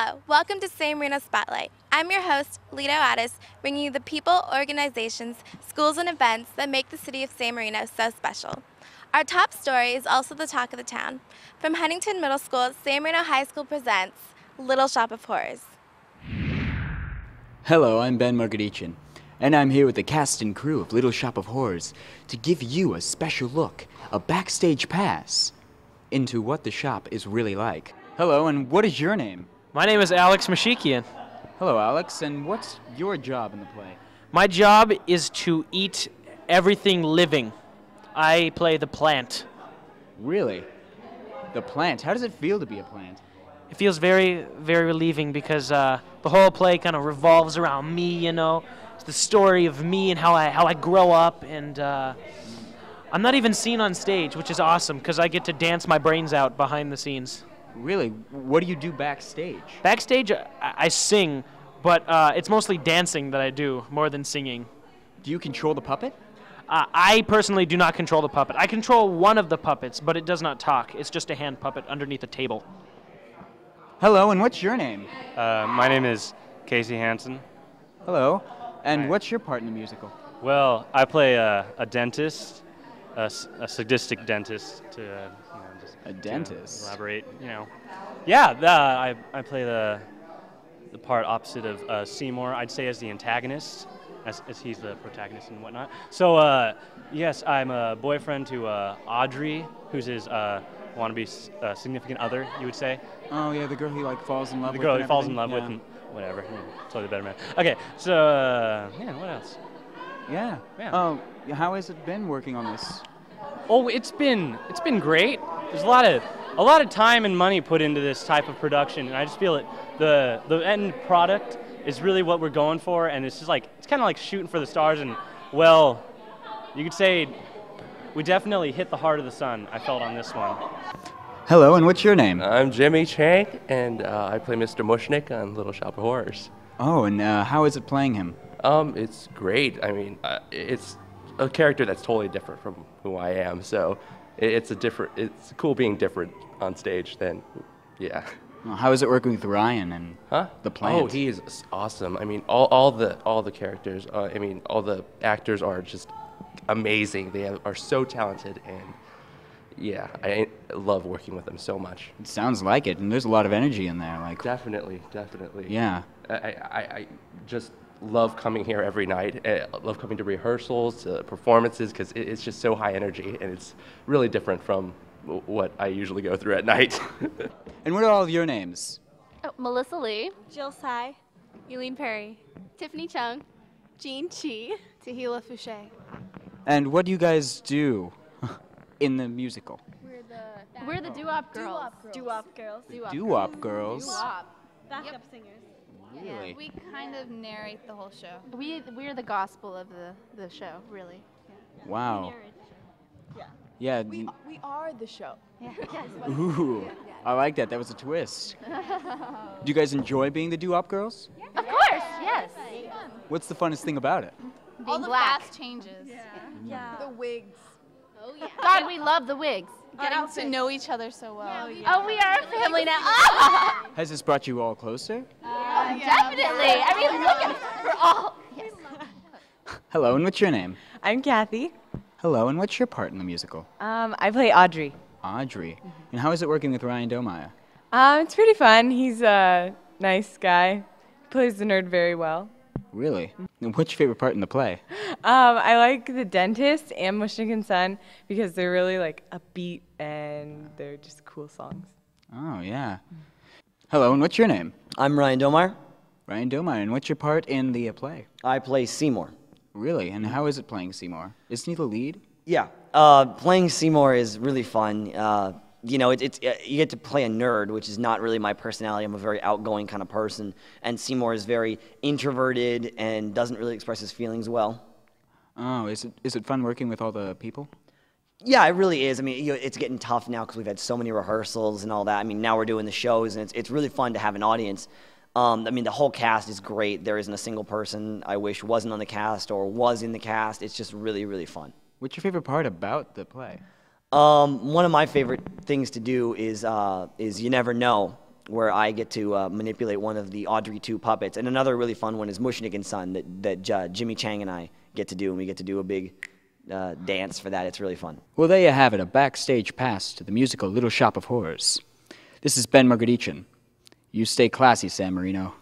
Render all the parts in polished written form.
Hello, welcome to Marino Spotlight. I'm your host, Lieto Addis, bringing you the people, organizations, schools, and events that make the city of San Marino so special. Our top story is also the talk of the town. From Huntington Middle School, San Marino High School presents Little Shop of Horrors. Hello, I'm Ben Magrdichian, and I'm here with the cast and crew of Little Shop of Horrors to give you a special look, a backstage pass, into what the shop is really like. Hello, and what is your name? My name is Alex Magrdichian. Hello, Alex, and what's your job in the play? My job is to eat everything living. I play the plant. Really? The plant? How does it feel to be a plant? It feels very, very relieving because the whole play kind of revolves around me, you know. It's the story of me and how I grow up, and I'm not even seen on stage, which is awesome because I get to dance my brains out behind the scenes. Really? What do you do backstage? Backstage, I sing, but it's mostly dancing that I do more than singing. Do you control the puppet? I personally do not control the puppet. I control one of the puppets, but it does not talk. It's just a hand puppet underneath a table. Hello, and what's your name? My name is Cassie Hansen. Hello, and Hi. what's your part in the musical? Well, I play a dentist, a sadistic dentist to A dentist? to elaborate, Yeah, I play the part opposite of Seymour, I'd say, as the antagonist, as he's the protagonist and whatnot. So, yes, I'm a boyfriend to Audrey, who's his wannabe significant other, you would say. Oh, yeah, the girl he, falls in love The with. girl and he falls in everything? love with, and whatever. Totally better man. Okay, so, what else? Yeah. Yeah. Oh, how has it been working on this? Oh, it's been great. There's a lot of time and money put into this type of production, and I just feel the end product is really what we're going for, and it's just it's kind of like shooting for the stars, and well, you could say we definitely hit the heart of the sun. I felt on this one. Hello, and what's your name? I'm Jimmy Chang, and I play Mr. Mushnick on Little Shop of Horrors. Oh, and how is it playing him? It's great. I mean, it's a character that's totally different from who I am, so it's cool being different on stage than, yeah. Well, how is it working with Ryan and the plant? Oh, he is awesome. I mean, all the characters, all the actors are just amazing. They are so talented, and yeah, I love working with them so much. It sounds like it, and there's a lot of energy in there. Definitely. Yeah. I just love coming here every night. I love coming to rehearsals, to performances, because it's just so high energy, and it's really different from what I usually go through at night. And what are all of your names? Oh, Melissa Lee, Jill Tsai, Eileen Perry, Tiffany Chung, Jean Chi, Tahila Fouché. And what do you guys do in the musical? We're the doo-wop girls. Doo-wop girls. Doo-wop girls. Backup singers. Really? Yeah, we kind of narrate the whole show. We're the gospel of the show, really. Wow. Yeah. We are the show. Ooh, I like that. That was a twist. Do you guys enjoy being the doo-wop girls? Of course, yes. What's the funnest thing about it? All the fast changes. Yeah. The wigs. Oh yeah. God, we love the wigs. Getting to know each other so well. Oh, we are a family now. Has this brought you all closer? Definitely. I mean, look at us. We're all. Yes. Hello, and what's your name? I'm Kathy. Hello, and what's your part in the musical? I play Audrey. Audrey. And how is it working with Ryan Domaya? It's pretty fun. He's a nice guy. Plays the nerd very well. Really? And what's your favorite part in the play? I like the dentist and Mushnick and Son because they're really upbeat and they're just cool songs. Oh, yeah. Hello, and what's your name? I'm Ryan Domar. Ryan Domaya. And what's your part in the play? I play Seymour. Really? And how is it playing Seymour? Isn't he the lead? Yeah, playing Seymour is really fun. You get to play a nerd, which is not really my personality. I'm a very outgoing kind of person, and Seymour is very introverted and doesn't really express his feelings well. Oh, is it fun working with all the people? Yeah, it really is. I mean, it's getting tough now because we've had so many rehearsals and all that. I mean, now we're doing the shows, and it's really fun to have an audience. I mean, the whole cast is great. There isn't a single person I wish wasn't on the cast or was in the cast. It's just really, really fun. What's your favorite part about the play? One of my favorite things to do is You Never Know. where I get to manipulate one of the Audrey 2 puppets. And another really fun one is Mushnik and Son that Jimmy Chang and I get to do, and we get to do a big dance for that. It's really fun. Well, there you have it, a backstage pass to the musical Little Shop of Horrors. This is Ben Magrdichian. You stay classy, San Marino.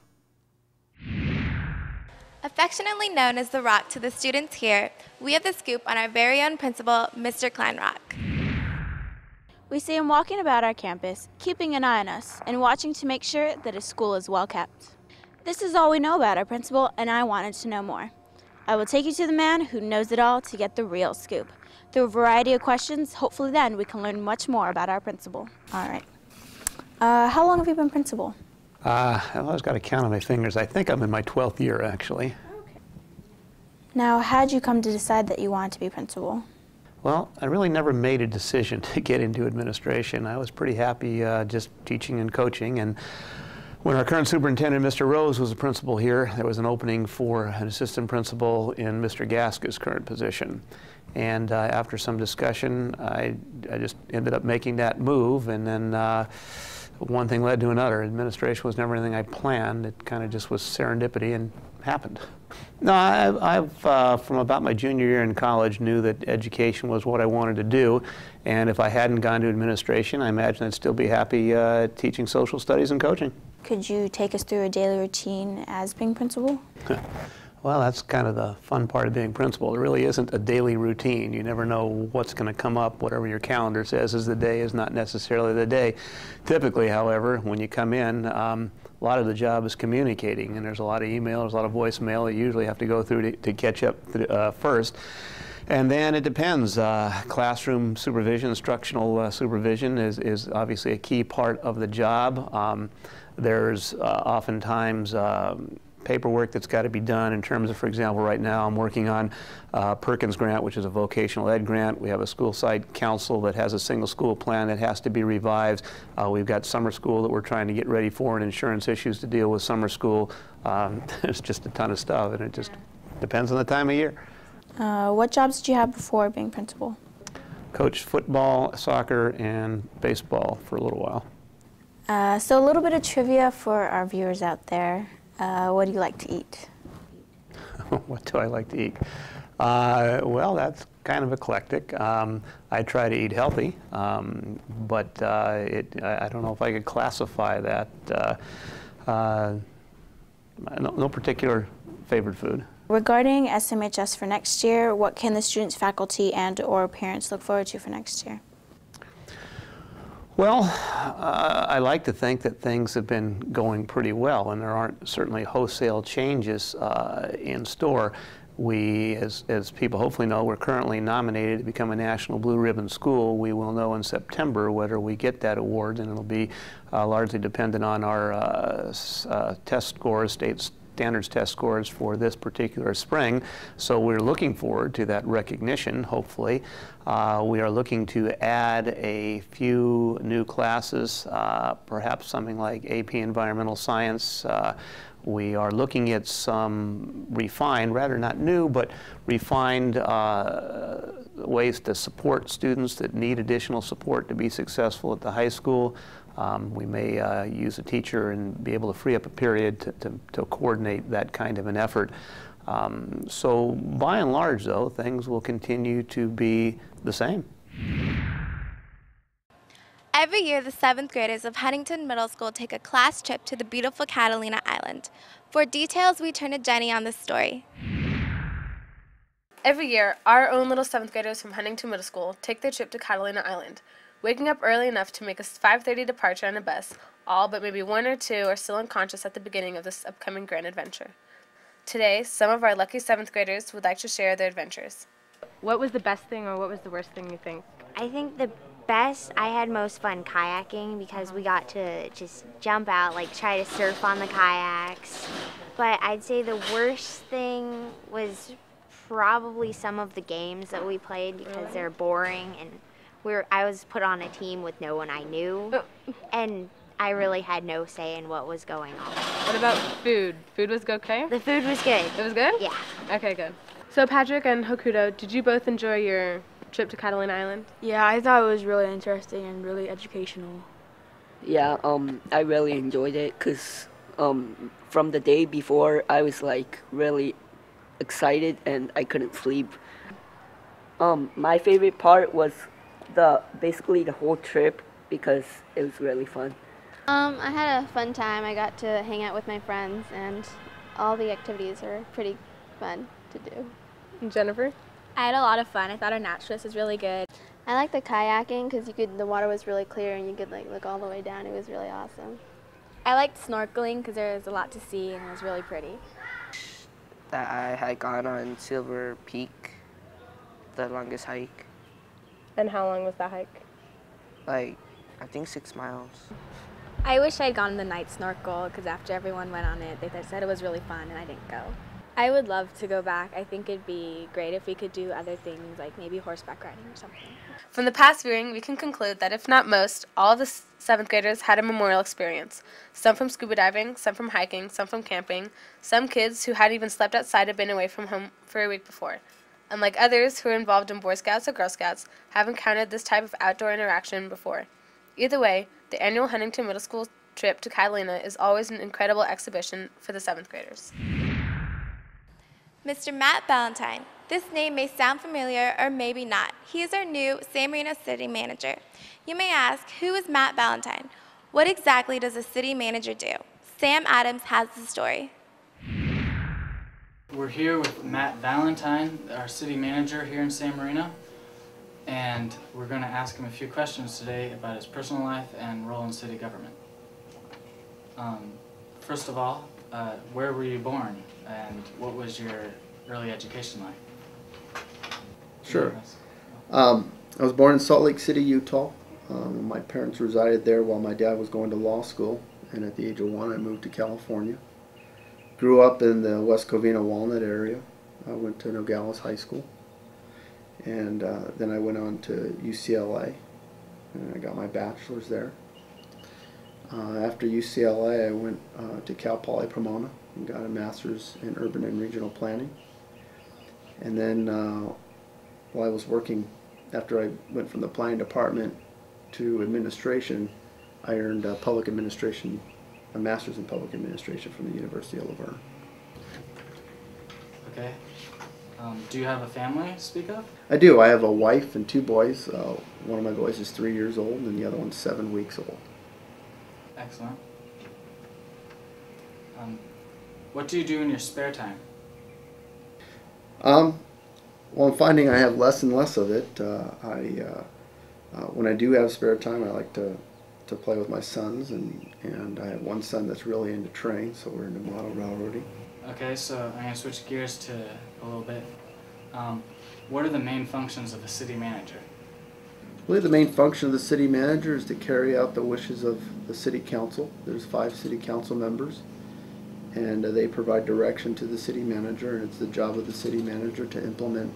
Affectionately known as the Rock to the students here, we have the scoop on our very own principal, Mr. Kleinrock. We see him walking about our campus, keeping an eye on us, and watching to make sure that his school is well kept. This is all we know about our principal, and I wanted to know more. I will take you to the man who knows it all to get the real scoop. Through a variety of questions, hopefully then we can learn much more about our principal. All right. How long have you been principal? I've always got to count on my fingers. I think I'm in my 12th year, actually. Okay. Now, how did you come to decide that you wanted to be principal? Well, I really never made a decision to get into administration. I was pretty happy just teaching and coaching. And when our current superintendent, Mr. Rose, was the principal here, there was an opening for an assistant principal in Mr. Gaska's current position. And after some discussion, I just ended up making that move. And then one thing led to another. Administration was never anything I planned. It kind of just was serendipity and happened. No, I've from about my junior year in college, knew that education was what I wanted to do. And if I hadn't gone to administration, I imagine I'd still be happy teaching social studies and coaching. Could you take us through a daily routine as being principal? Well, that's kind of the fun part of being principal. There really isn't a daily routine. You never know what's going to come up. Whatever your calendar says is the day is not necessarily the day. Typically, however, when you come in, a lot of the job is communicating, and there's a lot of email, there's a lot of voicemail that you usually have to go through to catch up first. And then it depends. Classroom supervision, instructional supervision is obviously a key part of the job. There's oftentimes paperwork that's got to be done in terms of, for example, right now I'm working on Perkins grant, which is a vocational ed grant. We have a school site council that has a single school plan that has to be revised. We've got summer school that we're trying to get ready for and insurance issues to deal with summer school. There's just a ton of stuff, and it just depends on the time of year. What jobs did you have before being principal? Coached football, soccer, and baseball for a little while. So a little bit of trivia for our viewers out there. What do you like to eat? What do I like to eat? Well, that's kind of eclectic. I try to eat healthy, but I don't know if I could classify that. No particular favorite food. Regarding SMHS for next year, what can the students, faculty, and/or parents look forward to for next year? Well, I like to think that things have been going pretty well, and there aren't certainly wholesale changes in store. We, as people hopefully know, we're currently nominated to become a National Blue Ribbon School. We will know in September whether we get that award, and it'll be largely dependent on our test scores, state standards test scores for this particular spring. So we're looking forward to that recognition, hopefully. We are looking to add a few new classes, perhaps something like AP Environmental Science. We are looking at some refined, rather not new, but refined ways to support students that need additional support to be successful at the high school. We may use a teacher and be able to free up a period to coordinate that kind of an effort. So by and large, though, things will continue to be the same. Every year, the 7th graders of Huntington Middle School take a class trip to the beautiful Catalina Island. For details, we turn to Jenny on this story. Every year, our own little 7th graders from Huntington Middle School take their trip to Catalina Island, waking up early enough to make a 5:30 departure on a bus. All but maybe one or two are still unconscious at the beginning of this upcoming grand adventure. Today, some of our lucky 7th graders would like to share their adventures. What was the best thing or what was the worst thing you think? I think the best, I had most fun kayaking because we got to just jump out, like try to surf on the kayaks. But I'd say the worst thing was probably some of the games that we played because they're boring, and I was put on a team with no one I knew, and I really had no say in what was going on. What about food? Food was okay? The food was good. It was good? Yeah. Okay, good. So Patrick and Hokuto, did you both enjoy your trip to Catalina Island? Yeah, I thought it was really interesting and really educational. Yeah, I really enjoyed it because from the day before I was like really excited and I couldn't sleep. My favorite part was basically the whole trip because it was really fun. I had a fun time. I got to hang out with my friends, and all the activities were pretty fun to do. Jennifer? I had a lot of fun. I thought our naturalist was really good. I liked the kayaking because the water was really clear and you could like look all the way down. It was really awesome. I liked snorkeling because there was a lot to see and it was really pretty. That I had gone on Silver Peak, the longest hike. And how long was that hike? Like, I think 6 miles. I wish I'd gone on the night snorkel because after everyone went on it, they said it was really fun and I didn't go. I would love to go back. I think it'd be great if we could do other things like maybe horseback riding or something. From the past viewing, we can conclude that if not most, all of the 7th graders had a memorial experience. Some from scuba diving, some from hiking, some from camping, some kids who hadn't even slept outside had been away from home for a week before. Unlike others who are involved in Boy Scouts or Girl Scouts, have encountered this type of outdoor interaction before. Either way, the annual Huntington Middle School trip to Catalina is always an incredible exhibition for the 7th graders. Mr. Matt Valentine. This name may sound familiar or maybe not. He is our new San Marino City Manager. You may ask, who is Matt Valentine? What exactly does a city manager do? Sam Adams has the story. We're here with Matt Valentine, our city manager here in San Marino, and we're going to ask him a few questions today about his personal life and role in city government. First of all, where were you born and what was your early education like? Sure. I was born in Salt Lake City, Utah. My parents resided there while my dad was going to law school, and at the age of 1 I moved to California. Grew up in the West Covina Walnut area. I went to Nogales High School, and then I went on to UCLA, and I got my bachelor's there. After UCLA, I went to Cal Poly Pomona and got a master's in urban and regional planning. And then while I was working, after I went from the planning department to administration, I earned public administration, a master's in public administration from the University of Laverne. Okay. Do you have a family to speak of? I do. I have a wife and 2 boys. One of my boys is 3 years old and the other one's 7 weeks old. Excellent. What do you do in your spare time? Well, I'm finding I have less and less of it. When I do have spare time, I like to play with my sons, and I have one son that's really into trains, so we're into model railroading. Okay, so I'm going to switch gears to a little bit. What are the main functions of a city manager? Really, the main function of the city manager is to carry out the wishes of the city council. There's 5 city council members, and they provide direction to the city manager, and it's the job of the city manager to implement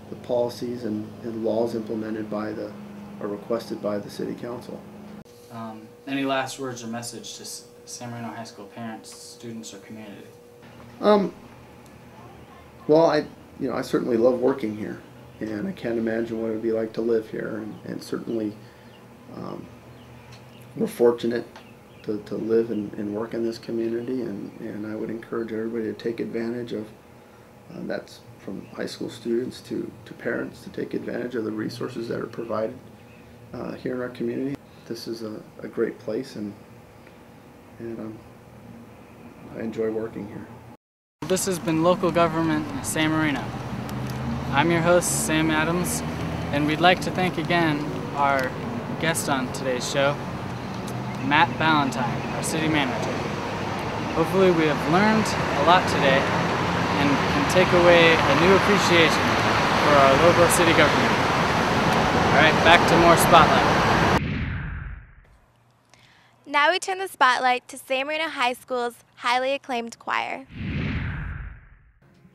the policies and laws implemented by or requested by the city council. Any last words or message to San Marino High School parents, students, or community? Well, I certainly love working here, and I can't imagine what it would be like to live here, and certainly we're fortunate to live and work in this community, and I would encourage everybody to take advantage of, that's from high school students to parents, to take advantage of the resources that are provided here in our community. This is a great place, and I enjoy working here. This has been Local Government San Marino. I'm your host, Sam Adams, and we'd like to thank again our guest on today's show, Matt Valentine, our city manager. Hopefully we have learned a lot today and can take away a new appreciation for our local city government. All right, back to more Spotlight. Now we turn the spotlight to San Marino High School's highly acclaimed choir.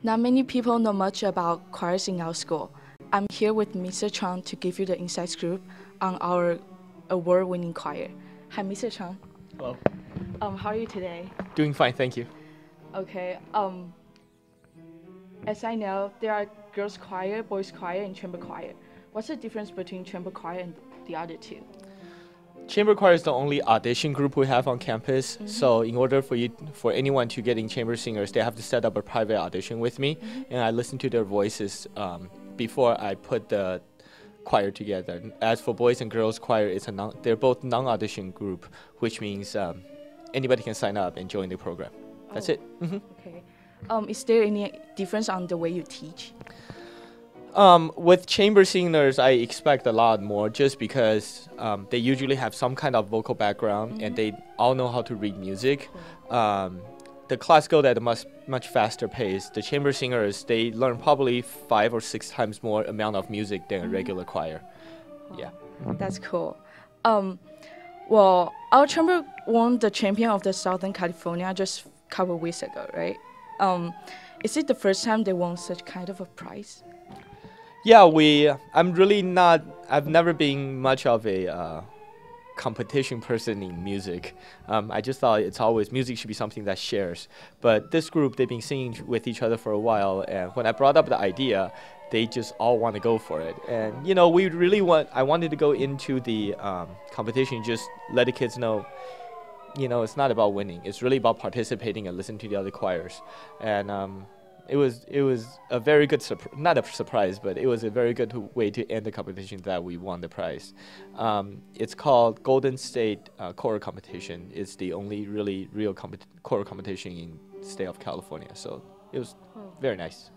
Not many people know much about choirs in our school. I'm here with Mr. Chang to give you the inside scoop on our award-winning choir. Hi, Mr. Chang. Hello. How are you today? Doing fine, thank you. Okay. As I know, there are girls' choir, boys' choir, and chamber choir. What's the difference between chamber choir and the other two? Chamber choir is the only audition group we have on campus. So in order for anyone to get in chamber singers, they have to set up a private audition with me, and I listen to their voices before I put the choir together. As for boys and girls choir, they're both non-audition group, which means anybody can sign up and join the program. That's it. Okay. Is there any difference on the way you teach? With chamber singers, I expect a lot more just because they usually have some kind of vocal background and they all know how to read music. The class goes at a much faster pace. The chamber singers, they learn probably 5 or 6 times more amount of music than a regular choir. Yeah. That's cool. Well, our chamber won the champion of the Southern California just a couple weeks ago, right? Is it the first time they won such kind of a prize? Yeah, I've never been much of a competition person in music. I just thought music should be something that shares. But this group, they've been singing with each other for a while, and when I brought up the idea, they just all want to go for it. And I wanted to go into the competition, just let the kids know, it's not about winning. It's really about participating and listening to the other choirs. And it was a very good not a surprise, but it was a very good way to end the competition that we won the prize. It's called Golden State Choral Competition. It's the only really real choral competition in the state of California. So it was very nice.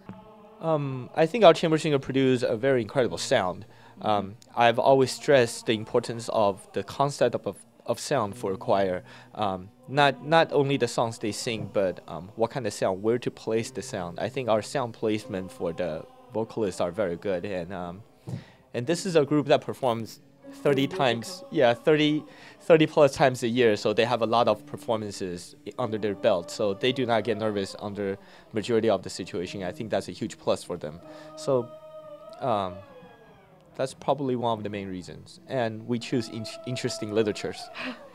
I think our chamber singer produced a very incredible sound. I've always stressed the importance of the concept of sound for a choir. Not only the songs they sing, but what kind of sound, where to place the sound. I think our sound placement for the vocalists are very good, and this is a group that performs 30 plus times a year, so they have a lot of performances under their belt, so they do not get nervous under majority of the situation. I think that's a huge plus for them. So that's probably one of the main reasons. And we choose interesting literatures.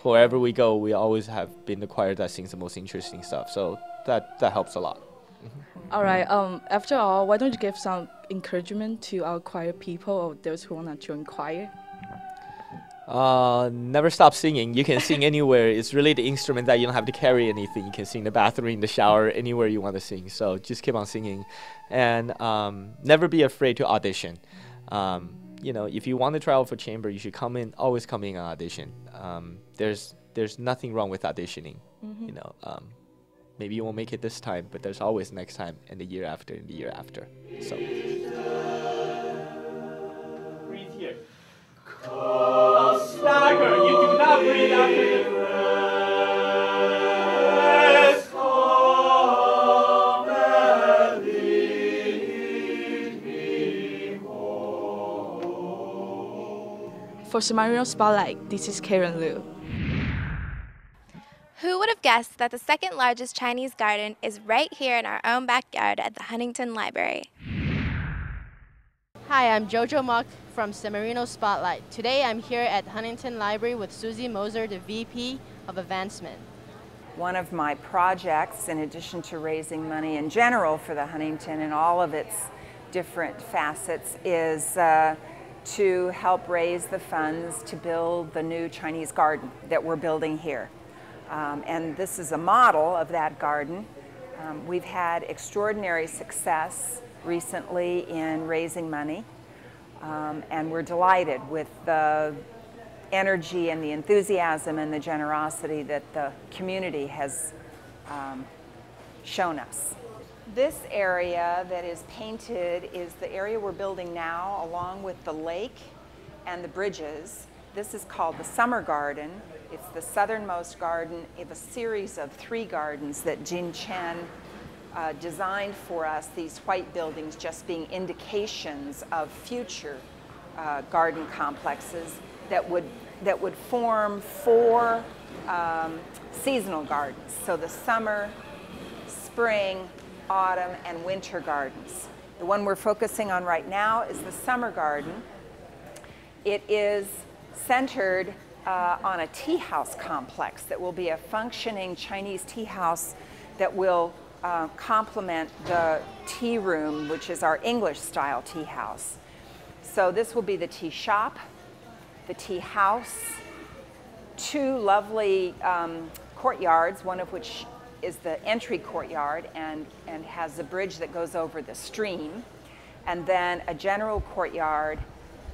Wherever we go, we always have been the choir that sings the most interesting stuff. So that helps a lot. All right. After all, why don't you give some encouragement to our choir people or those who want to join choir? Never stop singing. You can sing anywhere. It's really the instrument that you don't have to carry anything. You can sing in the bathroom, in the shower, anywhere you want to sing. So just keep on singing. And never be afraid to audition. If you want to try out for chamber, you should always come in and audition. There's nothing wrong with auditioning. Maybe you won't make it this time, but there's always next time and the year after and the year after. So breathe here. Stagger. You do not breathe after the For Marino Spotlight, this is Karen Liu. Who would have guessed that the second largest Chinese garden is right here in our own backyard at the Huntington Library? Hi, I'm JoJo Mok from Marino Spotlight. Today I'm here at Huntington Library with Susie Moser, the VP of Advancement. One of my projects, in addition to raising money in general for the Huntington and all of its different facets, is to help raise the funds to build the new Chinese garden that we're building here. And this is a model of that garden. We've had extraordinary success recently in raising money, and we're delighted with the energy and the enthusiasm and the generosity that the community has shown us. This area that is painted is the area we're building now, along with the lake and the bridges. This is called the Summer Garden. It's the southernmost garden of a series of 3 gardens that Jin Chen designed for us, these white buildings just being indications of future garden complexes that would form 4 seasonal gardens. So the summer, spring, autumn, and winter gardens. The one we're focusing on right now is the summer garden. It is centered on a tea house complex that will be a functioning Chinese tea house that will complement the tea room, which is our English style tea house. So this will be the tea shop, the tea house, two lovely courtyards, one of which is the entry courtyard and has a bridge that goes over the stream, and then a general courtyard,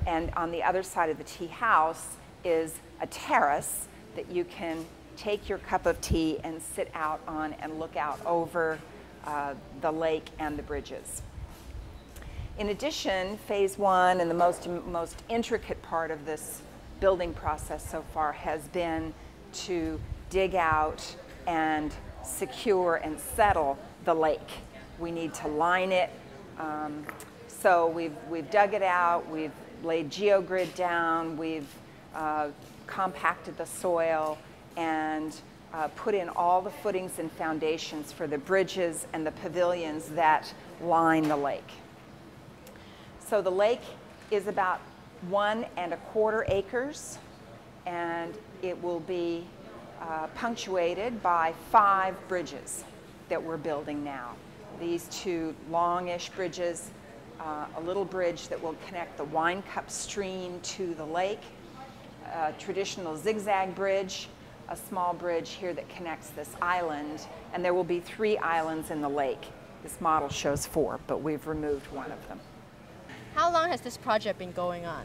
and on the other side of the tea house is a terrace that you can take your cup of tea and sit out on and look out over the lake and the bridges. In addition, phase one and the most intricate part of this building process so far has been to dig out and secure and settle the lake. We need to line it. So we've dug it out, we've laid geogrid down, we've compacted the soil, and put in all the footings and foundations for the bridges and the pavilions that line the lake. So the lake is about 1¼ acres, and it will be punctuated by 5 bridges that we're building now. These 2 longish bridges, a little bridge that will connect the Wine Cup stream to the lake, a traditional zigzag bridge, a small bridge here that connects this island, and there will be 3 islands in the lake. This model shows 4, but we've removed one of them. How long has this project been going on?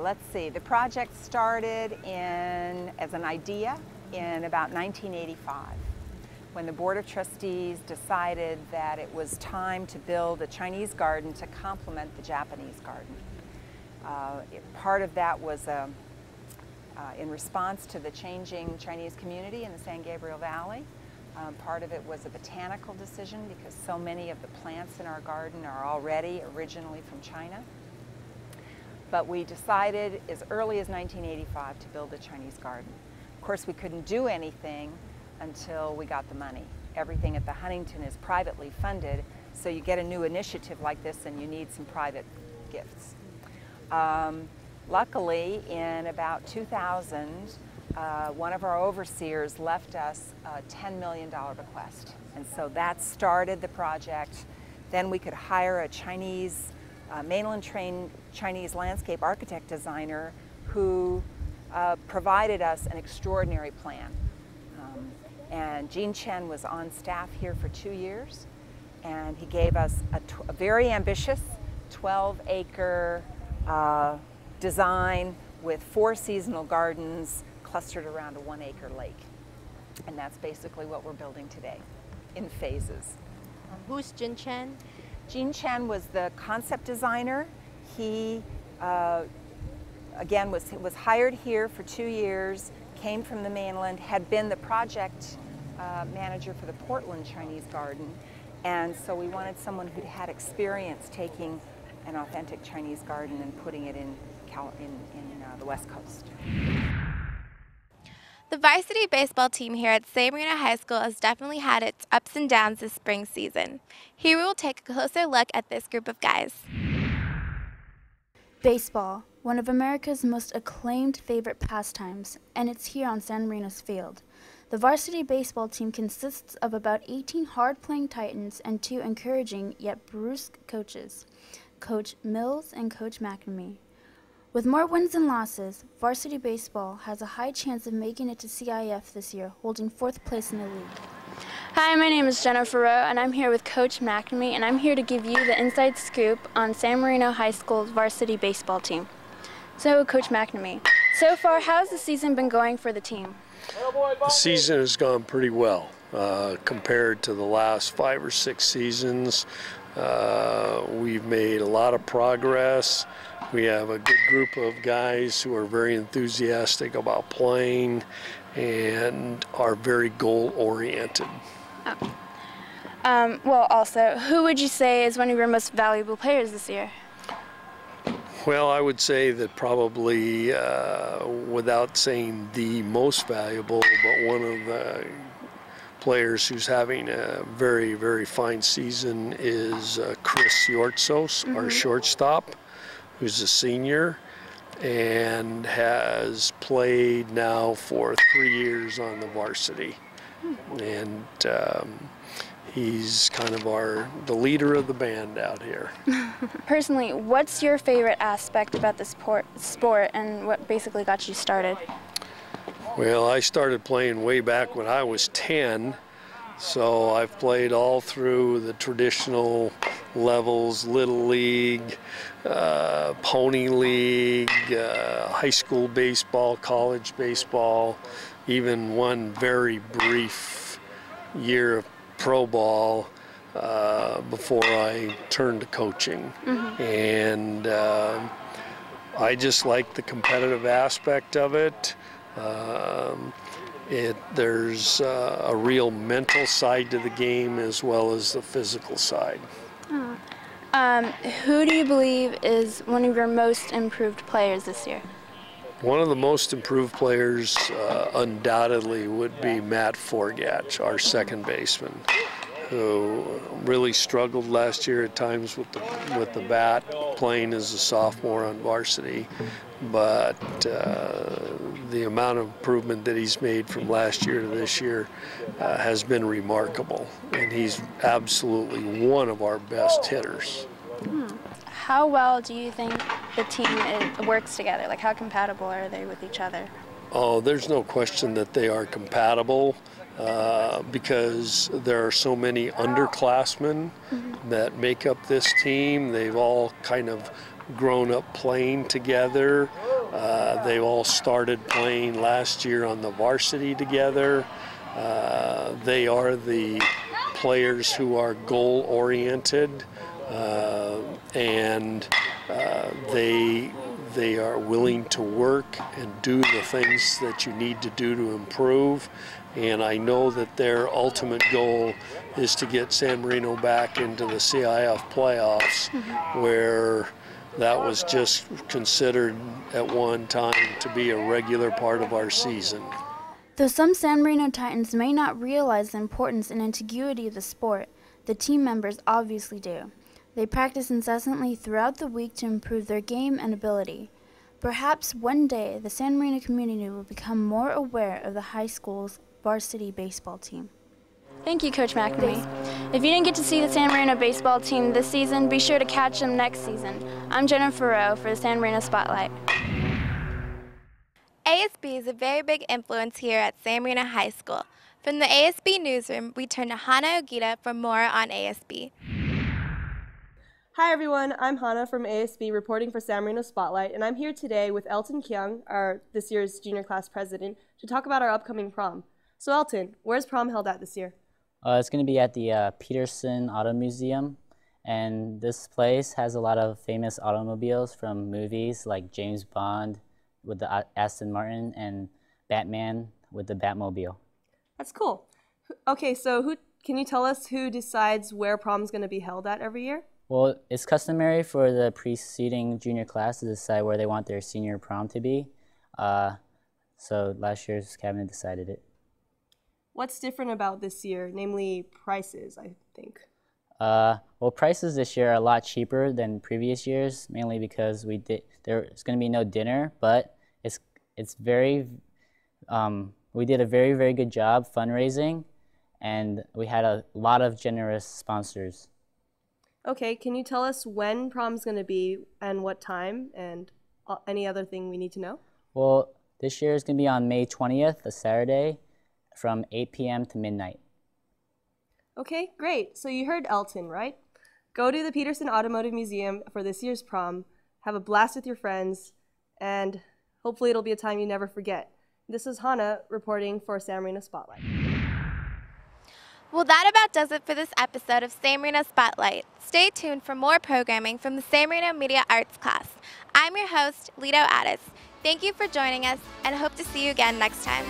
Let's see, the project started as an idea in about 1985, when the Board of Trustees decided that it was time to build a Chinese garden to complement the Japanese garden. Part of that was in response to the changing Chinese community in the San Gabriel Valley. Part of it was a botanical decision because so many of the plants in our garden are already originally from China. But we decided as early as 1985 to build a Chinese garden. Of course, we couldn't do anything until we got the money. Everything at the Huntington is privately funded, so you get a new initiative like this and you need some private gifts. Luckily, in about 2000, one of our overseers left us a $10 million bequest. And so that started the project. Then we could hire a Chinese, mainland-trained Chinese landscape architect designer who provided us an extraordinary plan. And Jean Chen was on staff here for 2 years, and he gave us a very ambitious 12-acre design with 4 seasonal gardens clustered around a 1-acre lake. And that's basically what we're building today, in phases. Who's Jean Chen? Jean Chen was the concept designer. He, again, was hired here for 2 years, came from the mainland, had been the project manager for the Portland Chinese Garden. And so we wanted someone who'd had experience taking an authentic Chinese garden and putting it in the West Coast. The varsity baseball team here at San Marino High School has definitely had its ups and downs this spring season. Here we will take a closer look at this group of guys. Baseball, one of America's most acclaimed favorite pastimes, and it's here on San Marino's field. The varsity baseball team consists of about 18 hard-playing Titans and 2 encouraging yet brusque coaches, Coach Mills and Coach McNamee. With more wins than losses, varsity baseball has a high chance of making it to CIF this year, holding 4th place in the league. Hi, my name is Jennifer Rowe, and I'm here with Coach McNamee, and I'm here to give you the inside scoop on San Marino High School's varsity baseball team. So, Coach McNamee, so far, how's the season been going for the team? The season has gone pretty well compared to the last 5 or 6 seasons. We've made a lot of progress. We have a good group of guys who are very enthusiastic about playing and are very goal-oriented. Well, also, who would you say is one of your most valuable players this year? Well, I would say that probably, without saying the most valuable, but one of the players who's having a very, very fine season is Chris Yortsos, our shortstop, who's a senior and has played now for 3 years on the varsity. And he's kind of the leader of the band out here. Personally, what's your favorite aspect about the sport and what basically got you started? Well, I started playing way back when I was 10, so I've played all through the traditional levels, Little League, Pony League, high school baseball, college baseball, even one very brief year of pro ball before I turned to coaching. And I just like the competitive aspect of it. There's a real mental side to the game as well as the physical side. Who do you believe is one of your most improved players this year? One of the most improved players undoubtedly would be Matt Forgatch, our second baseman, who really struggled last year at times with the bat, playing as a sophomore on varsity. But the amount of improvement that he's made from last year to this year has been remarkable, and he's absolutely one of our best hitters. How well do you think the team works together? Like, how compatible are they with each other? Oh, there's no question that they are compatible because there are so many underclassmen that make up this team. They've all kind of grown up playing together. They all started playing last year on the varsity together. They are the players who are goal-oriented, and they are willing to work and do the things that you need to do to improve. And I know that their ultimate goal is to get San Marino back into the CIF playoffs, where that was just considered at one time to be a regular part of our season. Though some San Marino Titans may not realize the importance and integrity of the sport, the team members obviously do. They practice incessantly throughout the week to improve their game and ability. Perhaps one day the San Marino community will become more aware of the high school's varsity baseball team. Thank you, Coach McNamee. If you didn't get to see the San Marino baseball team this season, be sure to catch them next season. I'm Jennifer Rowe for the San Marino Spotlight. ASB is a very big influence here at San Marino High School. From the ASB newsroom, we turn to Hana Ogita for more on ASB. Hi everyone, I'm Hana from ASB reporting for San Marino Spotlight, and I'm here today with Elton Kyung, this year's junior class president, to talk about our upcoming prom. So Elton, where's prom held at this year? It's going to be at the Peterson Auto Museum, and this place has a lot of famous automobiles from movies like James Bond with the Aston Martin and Batman with the Batmobile. That's cool. Okay, so can you tell us who decides where prom's going to be held at every year? Well, it's customary for the preceding junior class to decide where they want their senior prom to be. So last year's cabinet decided it. What's different about this year, namely prices, I think? Well, prices this year are a lot cheaper than previous years, mainly because there's going to be no dinner, but we did a very, very good job fundraising, and we had a lot of generous sponsors. Okay, can you tell us when prom's going to be and what time and any other thing we need to know? Well, this year is going to be on May 20th, a Saturday, from 8 p.m. to midnight. Okay, great. So you heard Elton, right? Go to the Peterson Automotive Museum for this year's prom, have a blast with your friends, and hopefully it'll be a time you never forget. This is Hana reporting for San Marino Spotlight. Well, that about does it for this episode of San Marino Spotlight. Stay tuned for more programming from the San Marino Media Arts class. I'm your host, Lieto Addis. Thank you for joining us, and hope to see you again next time.